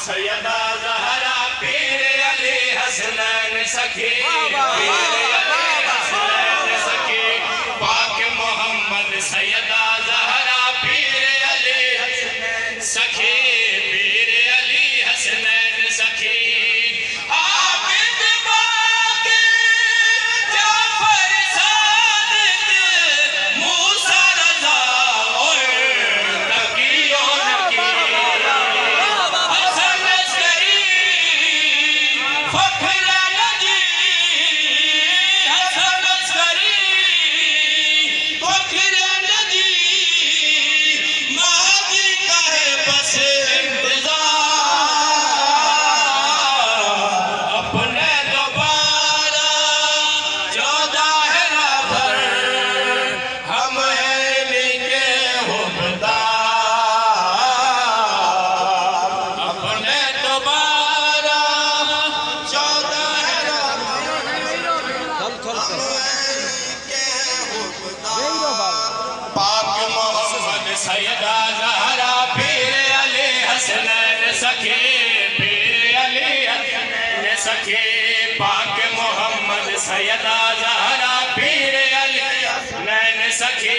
सैयदा ज़हरा पीर अली हसनैन सखी पाक मोहम्मद सैयदा ज़हरा पीर अली हसनैन सखी पीर अली हसनैन सखी आबिद बाक़िर जाफ़र सादिक़ मूसा रज़ा और तकियो नकीर हसन अस्करी फ़ख्र नजी हसन अस्करी फ़ख्र नजी महदी का है बस इंतज़ार अपने दोबारा जो दाहिरा पर हम अली के हुक्मदार अपने दोबारा जो दाहिरा पाक मोहम्मद सैयदा ज़हरा पीर अली हसनैन सखी पीर अली हसनैन सखी पाक मोहम्मद सैयदा ज़हरा पीर अली हसनैन सखी